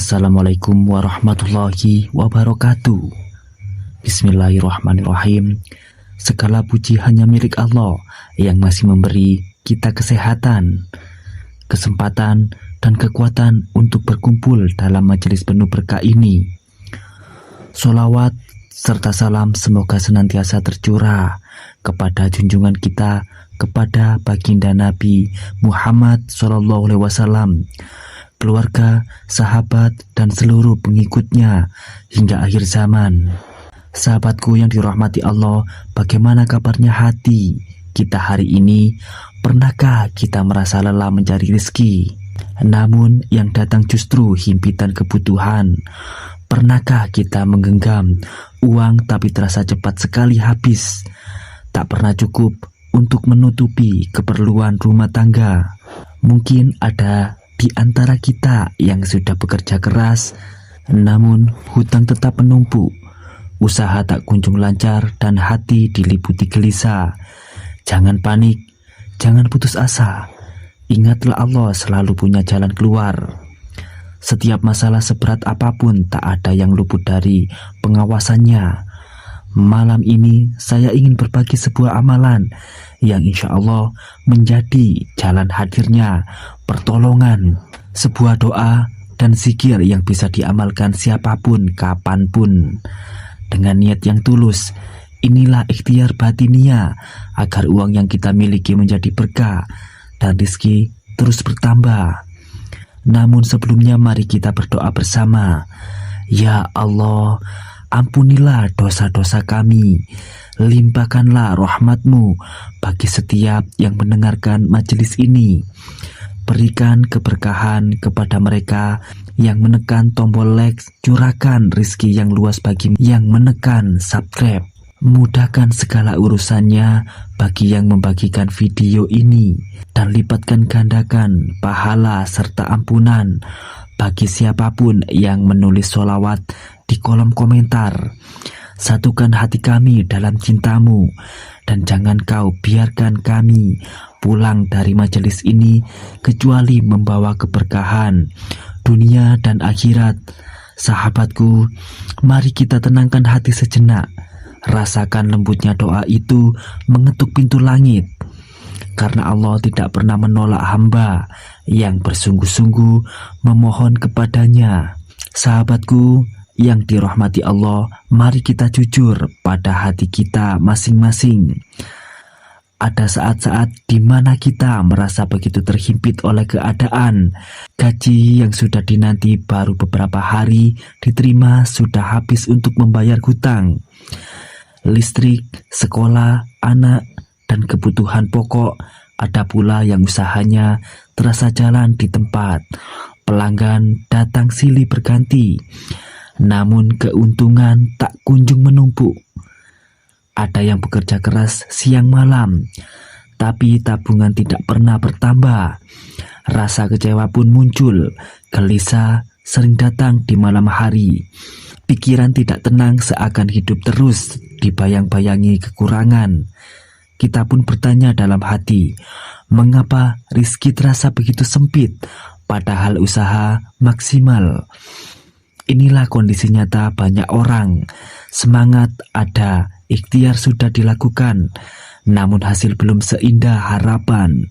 Assalamualaikum warahmatullahi wabarakatuh. Bismillahirrahmanirrahim. Segala puji hanya milik Allah yang masih memberi kita kesehatan, kesempatan, dan kekuatan untuk berkumpul dalam majelis penuh berkah ini. Sholawat serta salam semoga senantiasa tercurah kepada junjungan kita, kepada baginda Nabi Muhammad SAW, keluarga, sahabat, dan seluruh pengikutnya hingga akhir zaman. Sahabatku yang dirahmati Allah, bagaimana kabarnya hati kita hari ini? Pernahkah kita merasa lelah mencari rezeki, namun yang datang justru himpitan kebutuhan? Pernahkah kita menggenggam uang tapi terasa cepat sekali habis, tak pernah cukup untuk menutupi keperluan rumah tangga? Mungkin ada di antara kita yang sudah bekerja keras, namun hutang tetap menumpuk, usaha tak kunjung lancar, dan hati diliputi gelisah. Jangan panik, jangan putus asa. Ingatlah Allah selalu punya jalan keluar. Setiap masalah seberat apapun tak ada yang luput dari pengawasannya. Malam ini saya ingin berbagi sebuah amalan yang insya Allah menjadi jalan hadirnya pertolongan. Sebuah doa dan zikir yang bisa diamalkan siapapun, kapanpun. Dengan niat yang tulus, inilah ikhtiar batinia agar uang yang kita miliki menjadi berkah dan rezeki terus bertambah. Namun sebelumnya mari kita berdoa bersama. Ya Allah, ampunilah dosa-dosa kami, limpahkanlah rahmat-Mu bagi setiap yang mendengarkan majelis ini. Berikan keberkahan kepada mereka yang menekan tombol like, curahkan rezeki yang luas bagi yang menekan subscribe. Mudahkan segala urusannya bagi yang membagikan video ini, dan lipatkan gandakan pahala serta ampunan bagi siapapun yang menulis sholawat di kolom komentar. Satukan hati kami dalam cintamu, dan jangan kau biarkan kami pulang dari majelis ini kecuali membawa keberkahan dunia dan akhirat. Sahabatku, mari kita tenangkan hati sejenak. Rasakan lembutnya doa itu mengetuk pintu langit, karena Allah tidak pernah menolak hamba yang bersungguh-sungguh memohon kepadanya. Sahabatku yang dirahmati Allah, mari kita jujur pada hati kita masing-masing. Ada saat-saat di mana kita merasa begitu terhimpit oleh keadaan. Gaji yang sudah dinanti baru beberapa hari diterima sudah habis untuk membayar hutang, listrik, sekolah, anak, dan kebutuhan pokok. Ada pula yang usahanya terasa jalan di tempat, pelanggan datang silih berganti, namun keuntungan tak kunjung menumpuk. Ada yang bekerja keras siang malam, tapi tabungan tidak pernah bertambah. Rasa kecewa pun muncul, gelisah sering datang di malam hari. Pikiran tidak tenang seakan hidup terus dibayang-bayangi kekurangan. Kita pun bertanya dalam hati, mengapa rizki terasa begitu sempit padahal usaha maksimal? Inilah kondisi nyata banyak orang. Semangat ada, ikhtiar sudah dilakukan, namun hasil belum seindah harapan.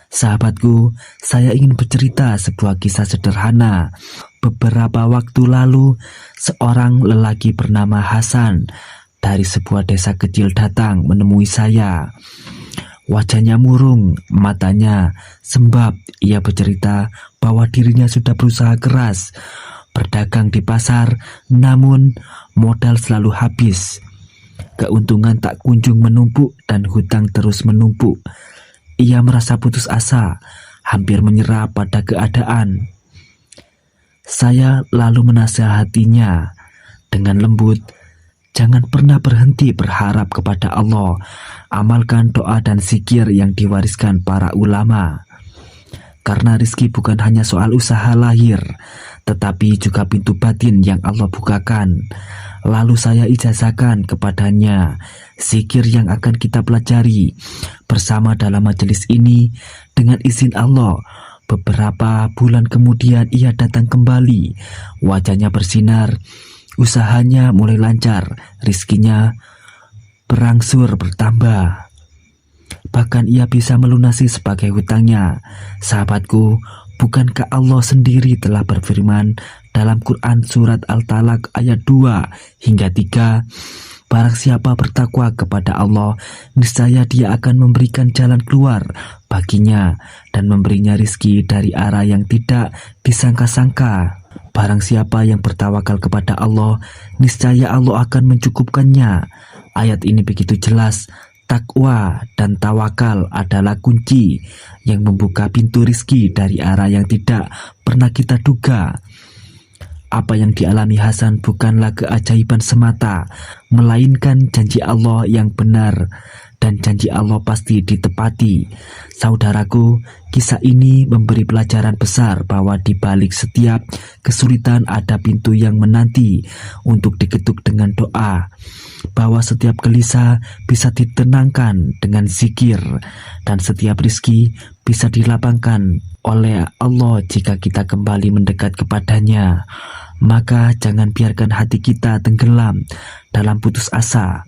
Sahabatku, saya ingin bercerita sebuah kisah sederhana. Beberapa waktu lalu, seorang lelaki bernama Hasan dari sebuah desa kecil datang menemui saya. Wajahnya murung, matanya sembab. Ia bercerita bahwa dirinya sudah berusaha keras berdagang di pasar, namun modal selalu habis. Keuntungan tak kunjung menumpuk dan hutang terus menumpuk. Ia merasa putus asa, hampir menyerah pada keadaan. Saya lalu menasihatinya dengan lembut, jangan pernah berhenti berharap kepada Allah. Amalkan doa dan zikir yang diwariskan para ulama. Karena rezeki bukan hanya soal usaha lahir, tetapi juga pintu batin yang Allah bukakan. Lalu saya ijazahkan kepadanya zikir yang akan kita pelajari bersama dalam majelis ini. Dengan izin Allah, Beberapa bulan kemudian ia datang kembali. Wajahnya bersinar, usahanya mulai lancar, rizkinya berangsur bertambah. Bahkan ia bisa melunasi sebagai hutangnya. Sahabatku, bukankah Allah sendiri telah berfirman dalam Quran surat Al-Talaq ayat 2 hingga 3, barang siapa bertakwa kepada Allah, niscaya dia akan memberikan jalan keluar baginya dan memberinya rizki dari arah yang tidak disangka-sangka. Barang siapa yang bertawakal kepada Allah, niscaya Allah akan mencukupkannya. Ayat ini begitu jelas. Takwa dan tawakal adalah kunci yang membuka pintu rizki dari arah yang tidak pernah kita duga. Apa yang dialami Hasan bukanlah keajaiban semata, melainkan janji Allah yang benar, dan janji Allah pasti ditepati. Saudaraku, kisah ini memberi pelajaran besar bahwa di balik setiap kesulitan ada pintu yang menanti untuk diketuk dengan doa, bahwa setiap gelisah bisa ditenangkan dengan zikir, dan setiap rizki bisa dilapangkan oleh Allah jika kita kembali mendekat kepadanya. Maka jangan biarkan hati kita tenggelam dalam putus asa,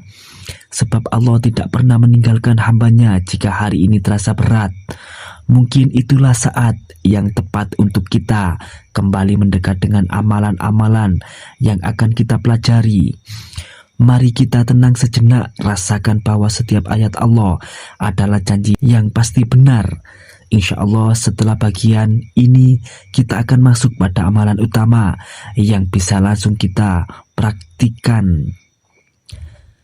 sebab Allah tidak pernah meninggalkan hambanya jika hari ini terasa berat. Mungkin itulah saat yang tepat untuk kita kembali mendekat dengan amalan-amalan yang akan kita pelajari. Mari kita tenang sejenak, rasakan bahwa setiap ayat Allah adalah janji yang pasti benar. Insya Allah setelah bagian ini kita akan masuk pada amalan utama yang bisa langsung kita praktikkan.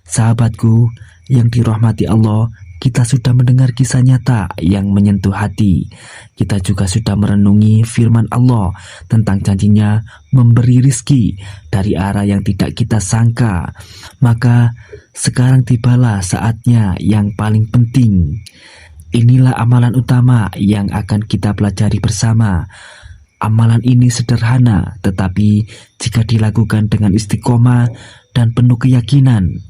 Sahabatku yang dirahmati Allah, kita sudah mendengar kisah nyata yang menyentuh hati. Kita juga sudah merenungi firman Allah tentang janjinya memberi rizki dari arah yang tidak kita sangka. Maka sekarang tibalah saatnya yang paling penting. Inilah amalan utama yang akan kita pelajari bersama. Amalan ini sederhana, tetapi jika dilakukan dengan istiqomah dan penuh keyakinan,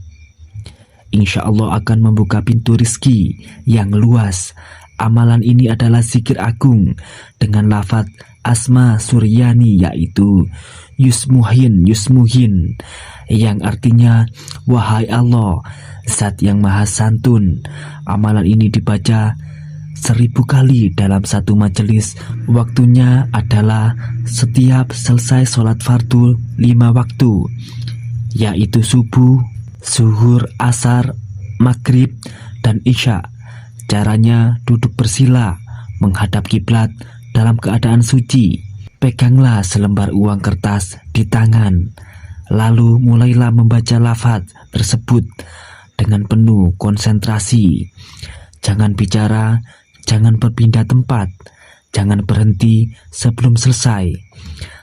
insya Allah akan membuka pintu rizki yang luas. Amalan ini adalah zikir agung dengan lafaz Asma Suryani, yaitu Yusmuhin, Yusmuhin, yang artinya wahai Allah, Zat yang maha santun. Amalan ini dibaca 1000 kali dalam satu majelis. Waktunya adalah setiap selesai sholat fardu 5 waktu, yaitu subuh, zuhur, asar, maghrib, dan isya. Caranya duduk bersila, menghadap kiblat dalam keadaan suci. Peganglah selembar uang kertas di tangan, lalu mulailah membaca lafaz tersebut dengan penuh konsentrasi. Jangan bicara, jangan berpindah tempat, jangan berhenti sebelum selesai.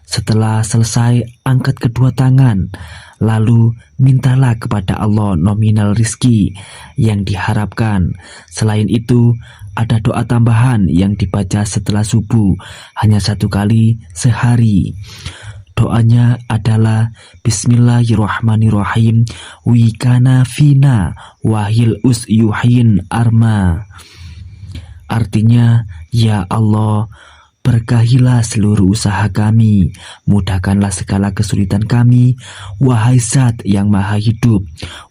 Setelah selesai, angkat kedua tangan, lalu mintalah kepada Allah nominal rizki yang diharapkan. Selain itu, ada doa tambahan yang dibaca setelah subuh hanya 1 kali sehari. Doanya adalah Bismillahirrahmanirrahim, wikana fina wahil usyuhin arma. Artinya, ya Allah, berkahilah seluruh usaha kami, mudahkanlah segala kesulitan kami, wahai Zat yang maha hidup,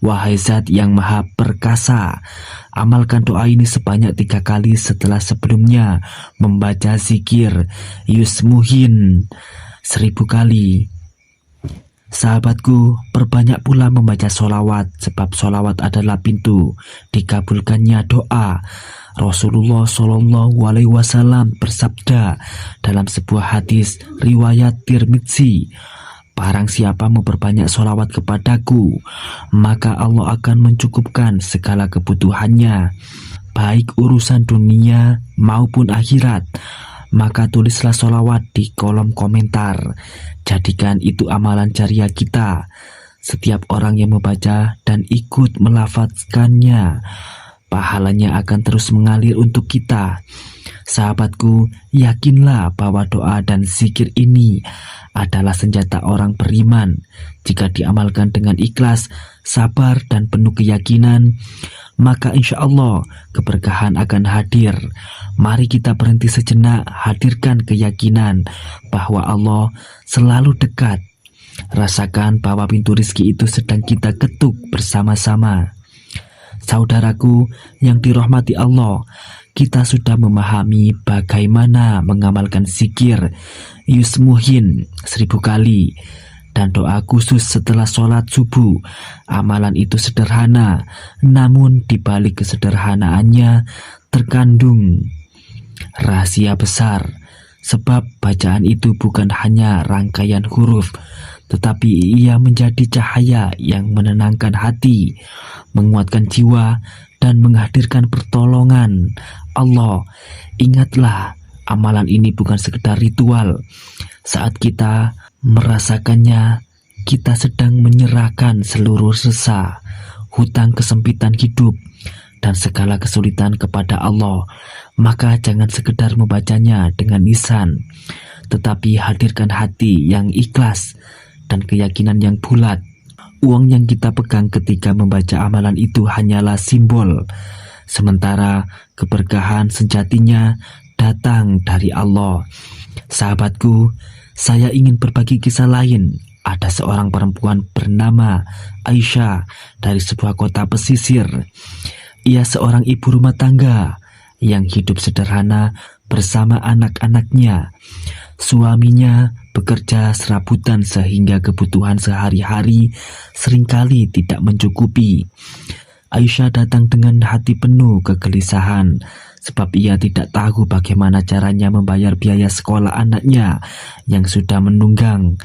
wahai Zat yang maha perkasa. Amalkan doa ini sebanyak 3 kali setelah sebelumnya membaca zikir Yusmuhin 1000 kali. Sahabatku, perbanyak pula membaca sholawat, sebab sholawat adalah pintu dikabulkannya doa. Rasulullah Shallallahu Alaihi Wasallam bersabda dalam sebuah hadis riwayat Tirmidzi, barang siapa memperbanyak sholawat kepadaku, maka Allah akan mencukupkan segala kebutuhannya, baik urusan dunia maupun akhirat. Maka tulislah sholawat di kolom komentar. Jadikan itu amalan jariah kita. Setiap orang yang membaca dan ikut melafazkannya, pahalanya akan terus mengalir untuk kita. Sahabatku, yakinlah bahwa doa dan zikir ini adalah senjata orang beriman. Jika diamalkan dengan ikhlas, sabar, dan penuh keyakinan, maka insya Allah keberkahan akan hadir. Mari kita berhenti sejenak, hadirkan keyakinan bahwa Allah selalu dekat. Rasakan bahwa pintu rizki itu sedang kita ketuk bersama-sama. Saudaraku yang dirahmati Allah, kita sudah memahami bagaimana mengamalkan zikir Yusmuhin 1000 kali dan doa khusus setelah sholat subuh. Amalan itu sederhana, namun di balik kesederhanaannya terkandung rahasia besar. Sebab bacaan itu bukan hanya rangkaian huruf, tetapi ia menjadi cahaya yang menenangkan hati, menguatkan jiwa, dan menghadirkan pertolongan Allah. Ingatlah, amalan ini bukan sekedar ritual. Saat kita merasakannya, kita sedang menyerahkan seluruh rasa, hutang kesempitan hidup, dan segala kesulitan kepada Allah. Maka jangan sekedar membacanya dengan lisan, tetapi hadirkan hati yang ikhlas dan keyakinan yang bulat. Uang yang kita pegang ketika membaca amalan itu hanyalah simbol, sementara keberkahan sejatinya datang dari Allah. Sahabatku, saya ingin berbagi kisah lain. Ada seorang perempuan bernama Aisyah dari sebuah kota pesisir. Ia seorang ibu rumah tangga yang hidup sederhana bersama anak-anaknya. Suaminya bekerja serabutan sehingga kebutuhan sehari-hari seringkali tidak mencukupi. Aisyah datang dengan hati penuh kegelisahan sebab ia tidak tahu bagaimana caranya membayar biaya sekolah anaknya yang sudah menunggang.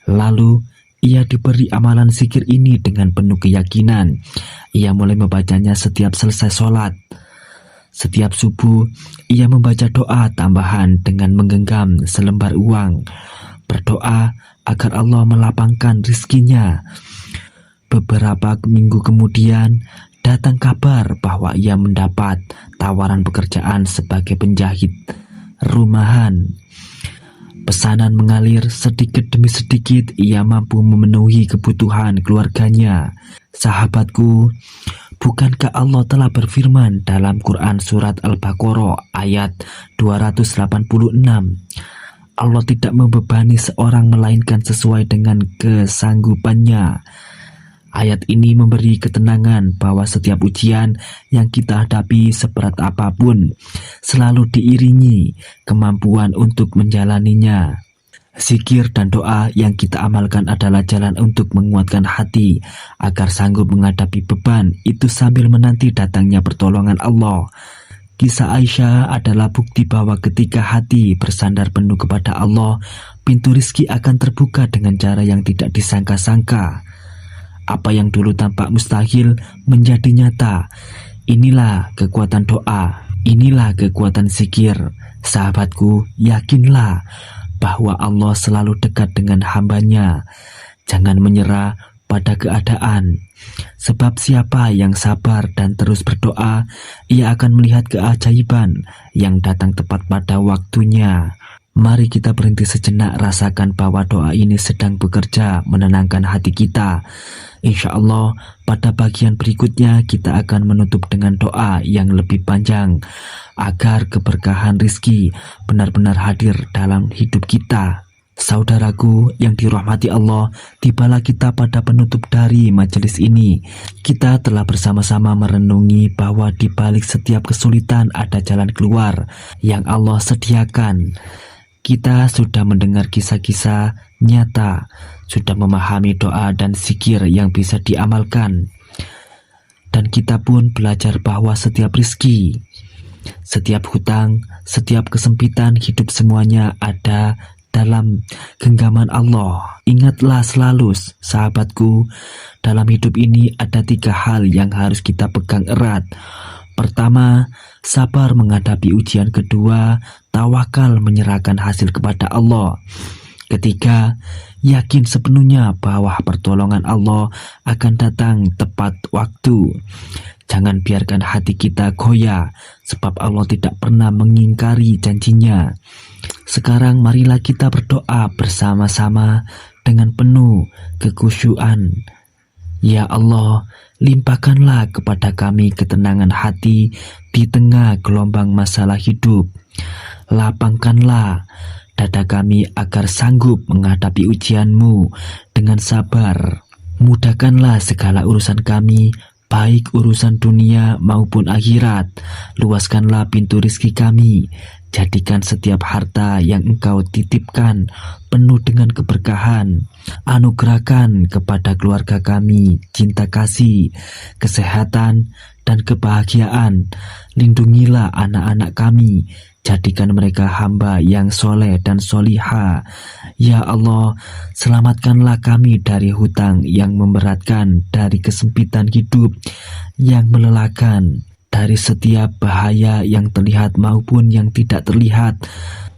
Lalu ia diberi amalan zikir ini dengan penuh keyakinan. Ia mulai membacanya setiap selesai sholat. Setiap subuh, ia membaca doa tambahan dengan menggenggam selembar uang, berdoa agar Allah melapangkan rizkinya. Beberapa minggu kemudian, datang kabar bahwa ia mendapat tawaran pekerjaan sebagai penjahit rumahan. Pesanan mengalir sedikit demi sedikit, ia mampu memenuhi kebutuhan keluarganya. Sahabatku, bukankah Allah telah berfirman dalam Quran surat Al-Baqarah ayat 286? Allah tidak membebani seorang melainkan sesuai dengan kesanggupannya. Ayat ini memberi ketenangan bahwa setiap ujian yang kita hadapi seberat apapun selalu diiringi kemampuan untuk menjalaninya. Zikir dan doa yang kita amalkan adalah jalan untuk menguatkan hati agar sanggup menghadapi beban itu sambil menanti datangnya pertolongan Allah. Kisah Aisyah adalah bukti bahwa ketika hati bersandar penuh kepada Allah, pintu rizki akan terbuka dengan cara yang tidak disangka-sangka. Apa yang dulu tampak mustahil menjadi nyata. Inilah kekuatan doa, inilah kekuatan zikir. Sahabatku, yakinlah bahwa Allah selalu dekat dengan hambanya. Jangan menyerah pada keadaan, sebab siapa yang sabar dan terus berdoa, ia akan melihat keajaiban yang datang tepat pada waktunya. Mari kita berhenti sejenak, rasakan bahwa doa ini sedang bekerja menenangkan hati kita. Insya Allah pada bagian berikutnya kita akan menutup dengan doa yang lebih panjang agar keberkahan rizki benar-benar hadir dalam hidup kita. Saudaraku yang dirahmati Allah, tibalah kita pada penutup dari majelis ini. Kita telah bersama-sama merenungi bahwa di balik setiap kesulitan ada jalan keluar yang Allah sediakan. Kita sudah mendengar kisah-kisah nyata, sudah memahami doa dan zikir yang bisa diamalkan. Dan kita pun belajar bahwa setiap rizki, setiap hutang, setiap kesempitan hidup semuanya ada dalam genggaman Allah. Ingatlah selalu, sahabatku, dalam hidup ini ada 3 hal yang harus kita pegang erat. Pertama, sabar menghadapi ujian. Kedua, tawakal menyerahkan hasil kepada Allah. Ketiga, yakin sepenuhnya bahwa pertolongan Allah akan datang tepat waktu. Jangan biarkan hati kita goyah, sebab Allah tidak pernah mengingkari janjinya. Sekarang marilah kita berdoa bersama-sama dengan penuh kekhusyuan. Ya Allah, limpahkanlah kepada kami ketenangan hati di tengah gelombang masalah hidup. Lapangkanlah dada kami agar sanggup menghadapi ujian-Mu dengan sabar. Mudahkanlah segala urusan kami, baik urusan dunia maupun akhirat. Luaskanlah pintu rizki kami. Jadikan setiap harta yang Engkau titipkan penuh dengan keberkahan. Anugerahkan kepada keluarga kami cinta kasih, kesehatan, dan kebahagiaan. Lindungilah anak-anak kami. Jadikan mereka hamba yang soleh dan soliha. Ya Allah, selamatkanlah kami dari hutang yang memberatkan, dari kesempitan hidup yang melelahkan, dari setiap bahaya yang terlihat maupun yang tidak terlihat.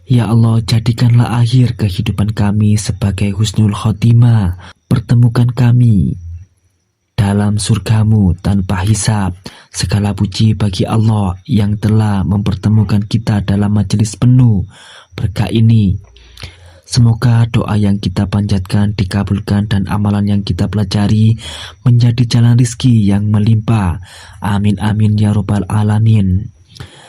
Ya Allah, jadikanlah akhir kehidupan kami sebagai husnul khotimah. Pertemukan kami dalam surga-Mu tanpa hisab. Segala puji bagi Allah yang telah mempertemukan kita dalam majelis penuh berkah ini. Semoga doa yang kita panjatkan dikabulkan dan amalan yang kita pelajari menjadi jalan rizki yang melimpah. Amin amin ya robbal alamin.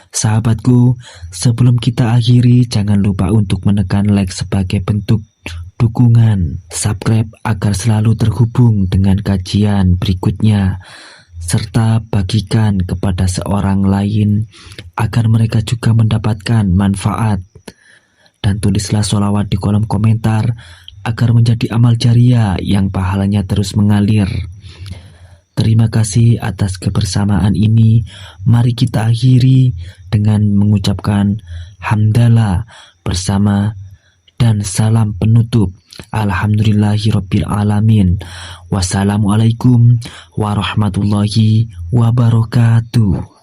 Sahabatku, sebelum kita akhiri, jangan lupa untuk menekan like sebagai bentuk dukungan, subscribe agar selalu terhubung dengan kajian berikutnya, serta bagikan kepada seorang lain agar mereka juga mendapatkan manfaat. Dan tulislah sholawat di kolom komentar agar menjadi amal jariah yang pahalanya terus mengalir. Terima kasih atas kebersamaan ini. Mari kita akhiri dengan mengucapkan hamdalah bersama dan salam penutup. Alhamdulillahirabbil alamin. Wassalamualaikum warahmatullahi wabarakatuh.